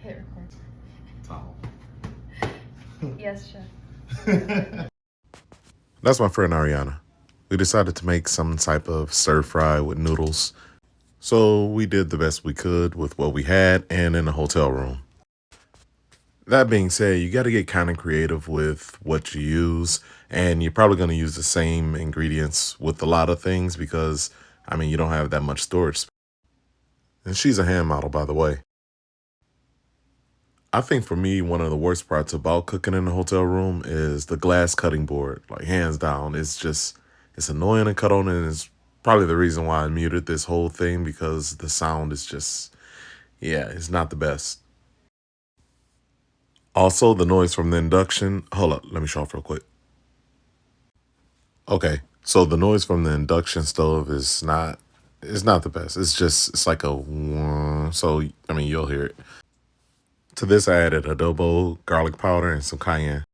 Hit record. Towel. Yes, chef. That's my friend Arianna. We decided to make some type of stir fry with noodles. So we did the best we could with what we had and in a hotel room. That being said, you got to get kind of creative with what you use, and you're probably going to use the same ingredients with a lot of things because, you don't have that much storage space. And she's a hand model, by the way. I think for me, one of the worst parts about cooking in a hotel room is the glass cutting board. Like, hands down, it's annoying to cut on, and it's probably the reason why I muted this whole thing because the sound is just, it's not the best. Also, the noise from the induction. Hold up, let me show off real quick. Okay, so the noise from the induction stove is not, it's not the best. It's like a, so, you'll hear it. To this, I added adobo, garlic powder, and some cayenne.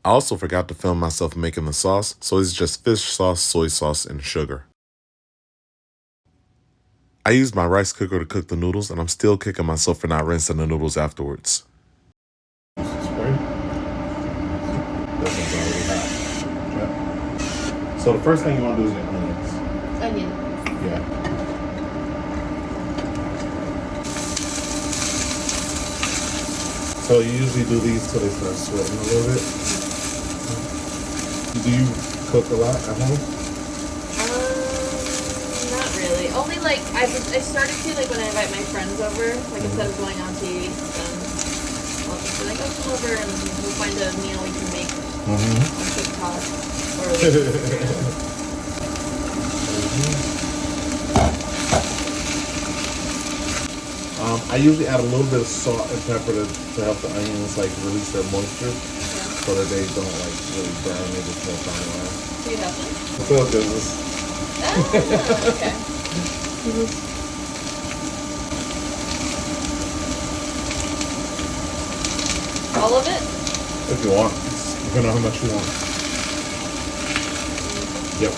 I also forgot to film myself making the sauce, so it's just fish sauce, soy sauce, and sugar. I used my rice cooker to cook the noodles, and I'm still kicking myself for not rinsing the noodles afterwards. This one's already hot. Yep. So the first thing you want to do is your onions. Onion. Yeah. So you usually do these till they start sweating a little bit. Do you cook a lot at home? Not really. Only I started to when I invite my friends over. Instead of going out to eat, then I'll just be oh, come over and we'll find a meal we can make on TikTok or I usually add a little bit of salt and pepper to help the onions release their moisture, so that they don't really burn. They just more fine line. Do you have them? It's all business. Okay. All of it? If you want, depending on how much you want. Yep.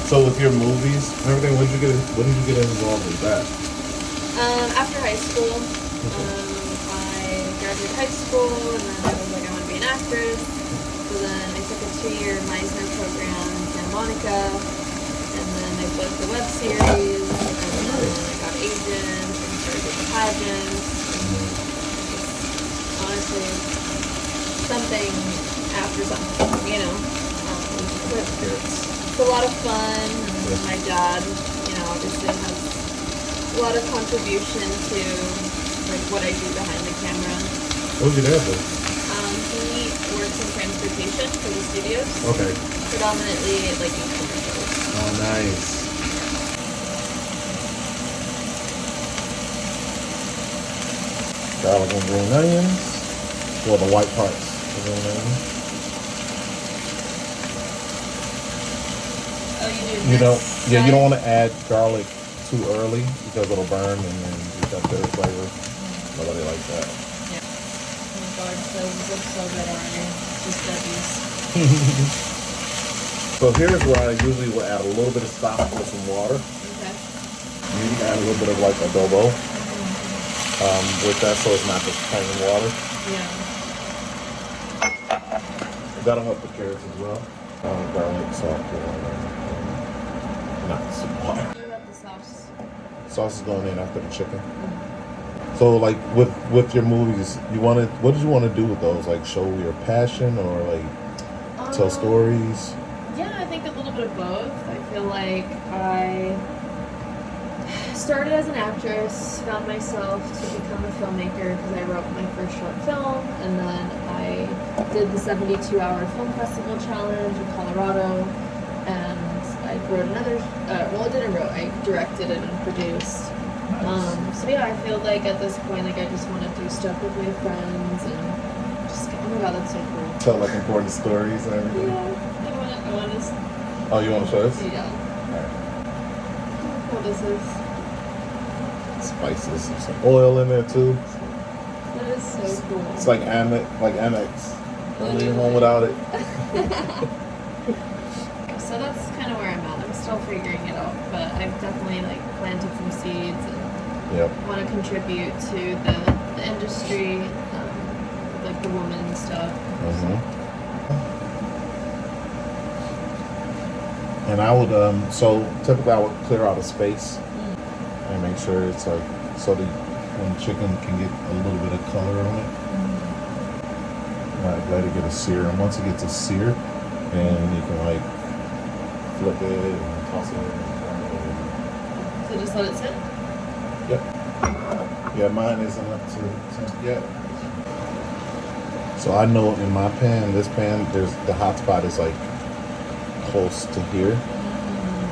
So with your movies and everything, when did you get involved with that? After high school, I graduated high school, and then I was I want to be an actress. So then I took a 2-year Meisner program in Santa Monica, and then I booked a web series, and then I got agents and started doing pageants. Honestly, something after something, It's a lot of fun, and my dad, obviously has a lot of contribution to what I do behind the camera. What did your dad do? He works in transportation for the studios. Okay. Predominantly e-commercials. Oh, nice. Garlic and green onions. Well, the white parts of green onions. Oh, you do. You don't want to add garlic too early because it'll burn and then get that bitter flavor. Nobody likes that. Yeah. Oh my God, looks so good already. Just W's. So here's where I usually will add a little bit of stock with some water. Okay. You can add a little bit of adobo with that, so it's not just plain water. Yeah. That'll help the carrots as well. Garlic, salt, not some water. What about the sauce? Sauce is going in after the chicken. So with your movies, what did you want to do with those? Show your passion or tell stories? Yeah, I think a little bit of both. I feel like I started as an actress, found myself to become a filmmaker because I wrote my first short film, and then I did the 72-hour film festival challenge in Colorado, and I wrote another, I directed it and produced. So yeah, I feel at this point, I just want to do stuff with my friends and just, oh my God, that's so cool. Tell important stories and everything? Yeah, I want to. Oh, you want to show us? Yeah. Alright. How cool this is. Spices, there's some oil in there too. That is so cool. It's like Amex. Don't leave home without it. So so that's kind of where I'm at. I'm still figuring it out, but I've definitely like planted some seeds and Yep. want to contribute to the industry, like the woman stuff. And I would so typically I would clear out a space and make sure it's like so the when the chicken can get a little bit of color on it. Like let it get a sear, and once it gets a sear, then you can like flip it and toss it in. So just let it sit. Yep. Yeah, mine isn't up to temp yet. So I know in my pan, this pan, there's the hot spot is like close to here.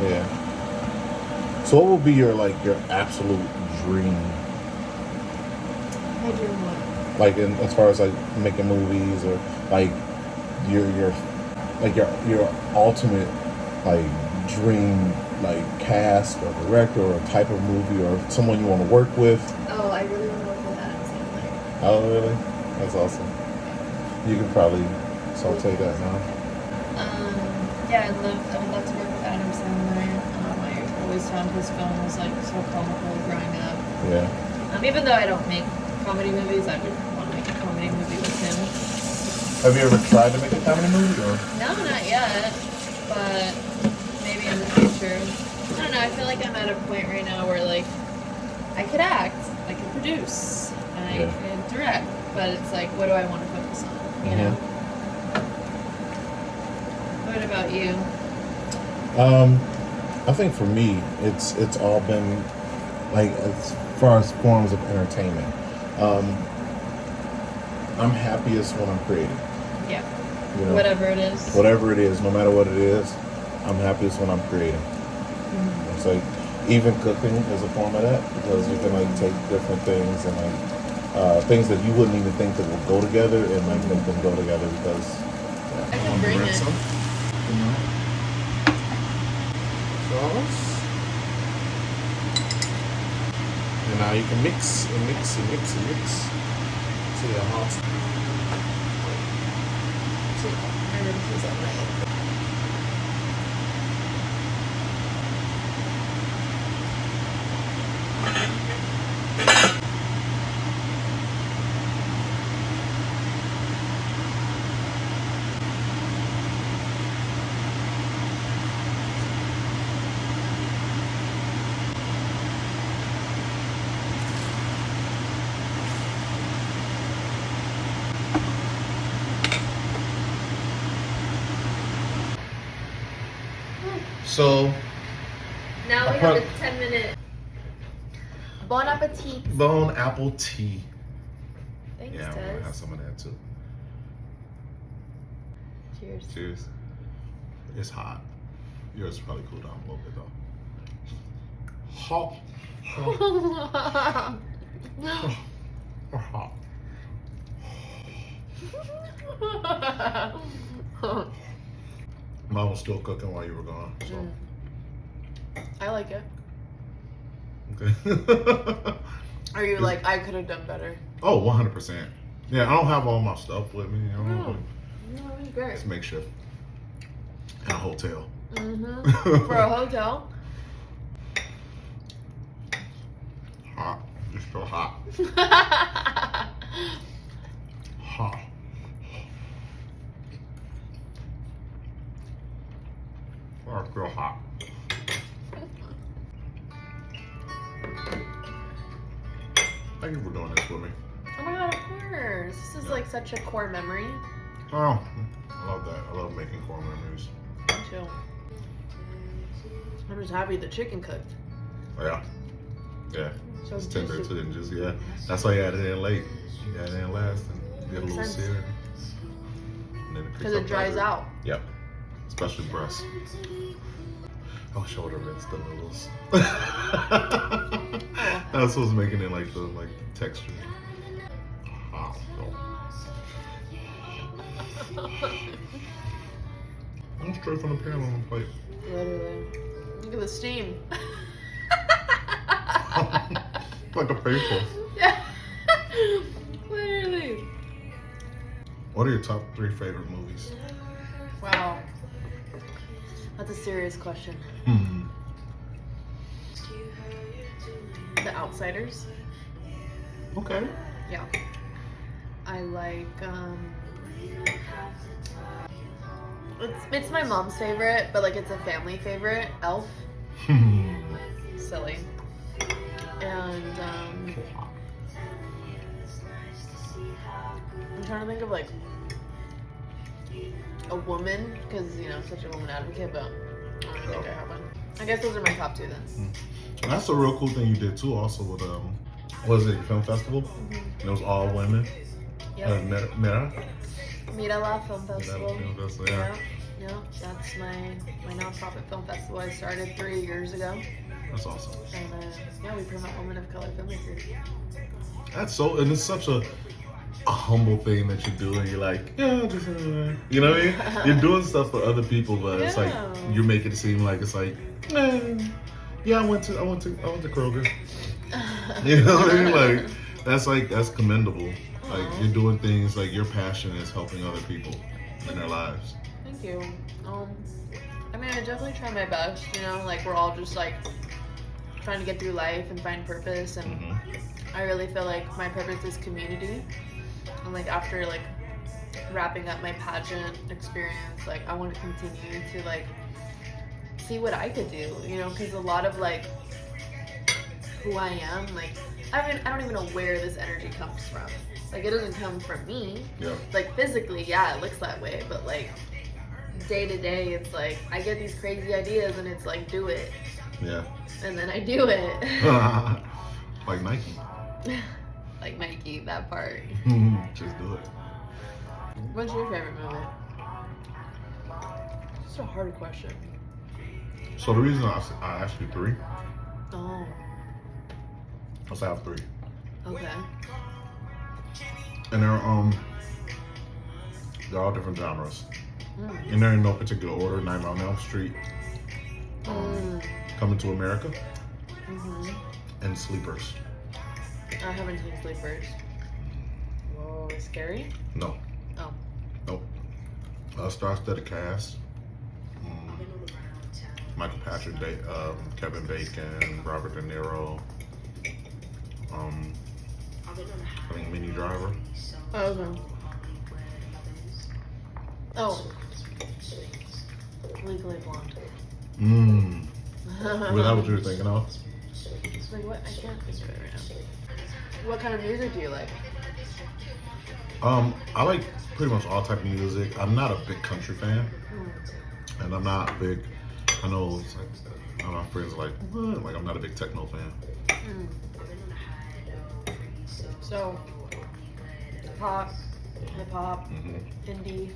Yeah. So what would be your absolute dream? I dream what? Like as far as like making movies or like your ultimate like dream like cast or director or type of movie or someone you want to work with. Oh, I really want to work with Adam Sandler. Oh really? That's awesome. You could probably saute that now. Yeah, I would love to work with Adam Sandler. I always found his films like so comical growing up. Yeah. Even though I don't make comedy movies, I would want to make a comedy movie with him. Have you ever tried to make a comedy movie or? No, not yet, but maybe in the future. I don't know. I feel like I'm at a point right now where like I could act, I could produce, I could direct, but it's like, what do I want to focus on? You know. What about you? I think for me, it's all been like as far as forms of entertainment. I'm happiest when I'm creating. Yeah. You know, whatever it is. Whatever it is, no matter what it is, I'm happiest when I'm creating. It's like even cooking is a form of that because you can like take different things and like things that you wouldn't even think that will go together and like make them go together because. I can bring it. Sauce. And now you can mix and mix and mix and mix to your hot. My ribs is all right. So Now we have a 10-minute. Bon appetit. Bon apple tea. Thanks, Yeah, I'm Tess. gonna have some of that too. Cheers. Cheers. It's hot. Yours probably cool down a little bit though. Hot. Hot. Mom was still cooking while you were gone. So. I like it. Okay. Are you like, I could have done better? Oh, 100%. Yeah, I don't have all my stuff with me. No, it was great. It's makeshift. In a hotel. For a hotel? Hot. It's so hot. Hot. Oh, it's real hot. Thank you for doing this with me. Oh my god, of course. This is like such a core memory. Oh, I love that. I love making core memories. Me too. I'm just happy the chicken cooked. Oh, yeah. Yeah. So It's tender juicy. too, and just, yeah. That's why you added it in late. You added it in last and get a Makes little sense. sear. And then Because it dries out. Yep. Especially breast. Oh, shoulder rinse the noodles. That's what's making it like the texture. Oh, no. I'm straight from the pan on the plate. Literally. Look at the steam. Like a facial. Yeah. Literally. What are your top 3 favorite movies? Wow. That's a serious question. Hmm. The Outsiders. Okay. Yeah. I like, it's my mom's favorite, but like it's a family favorite. Elf. Silly. And, I'm trying to think of like a woman, because, you know, I'm such a woman advocate, but I don't think I have one. I guess those are my top two then. That's a real cool thing you did too. Also with what is it, film festival? Mm-hmm. And it was all women. Yep. Mira. Mirala Film Festival. Film Festival, yeah. Yeah, that's my nonprofit film festival I started 3 years ago. That's awesome. And yeah, we promote women of color filmmakers. That's so, and it's such a humble thing that you do, and you're like, yeah, just, you know what I mean? You're doing stuff for other people, but it's like you're making it seem like it's like, yeah, I went to Kroger. You know what I mean? Like that's commendable. Like you're doing things like your passion is helping other people in their lives. Thank you. I mean, I definitely try my best. You know, like we're all just like trying to get through life and find purpose, and I really feel like my purpose is community. And like after like wrapping up my pageant experience, like I want to continue to like see what I could do, you know, because a lot of like who I am, like I mean, I don't even know where this energy comes from. Like it doesn't come from me. Yeah. Like physically, yeah, it looks that way, but like day to day, it's like I get these crazy ideas and it's like do it. Yeah. And then I do it. Like Nike. Like Nike, that part. Just do it. What's your favorite movie? It's a hard question. So the reason I asked you three, Oh, I have three, okay. and they're all different genres, and they're in no particular order. Nightmare on Elm Street, Coming to America, and Sleepers. I haven't seen Sleepers. Whoa, scary? No. Oh. Nope. Stars to the cast. Michael Patrick, Kevin Bacon, Robert De Niro. I think Minnie Driver. Oh, okay. Oh. Legally Blonde. Was that what you were thinking of? Like what? I can't think of it right now. What kind of music do you like? I like pretty much all type of music. I'm not a big country fan, and I'm not big. I know, it's like, my friends are like, what? Like I'm not a big techno fan. So, pop, hip hop, indie,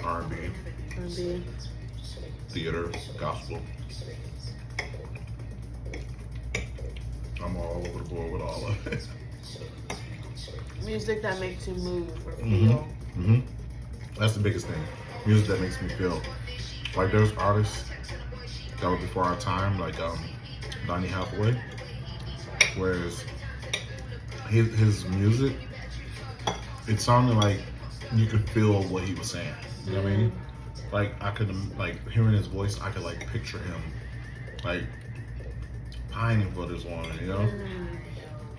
R&B, theater, gospel. I'm all over the board with all of it. Music that makes you move or feel. That's the biggest thing. Music that makes me feel. Like there's artists that were before our time, like Donny Hathaway, whereas his music, it sounded like you could feel what he was saying. You know what I mean? Like I could, like hearing his voice, I could like picture him, like pining for this woman. You know?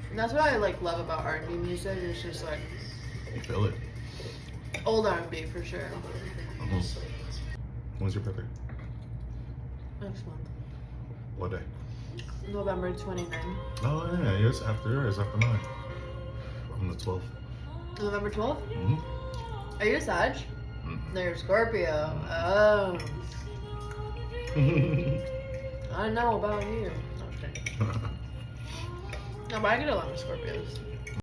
And that's what I like love about R&B music. It's just like You feel it. old R&B for sure. When's your birthday? Next month, What day? November 29th. Oh yeah, it's after mine. I'm the 12th. November 12th? Are you a Sag? No, you're a Scorpio. Oh. I know about you. No, I'm just kidding. No, but I get along with Scorpios.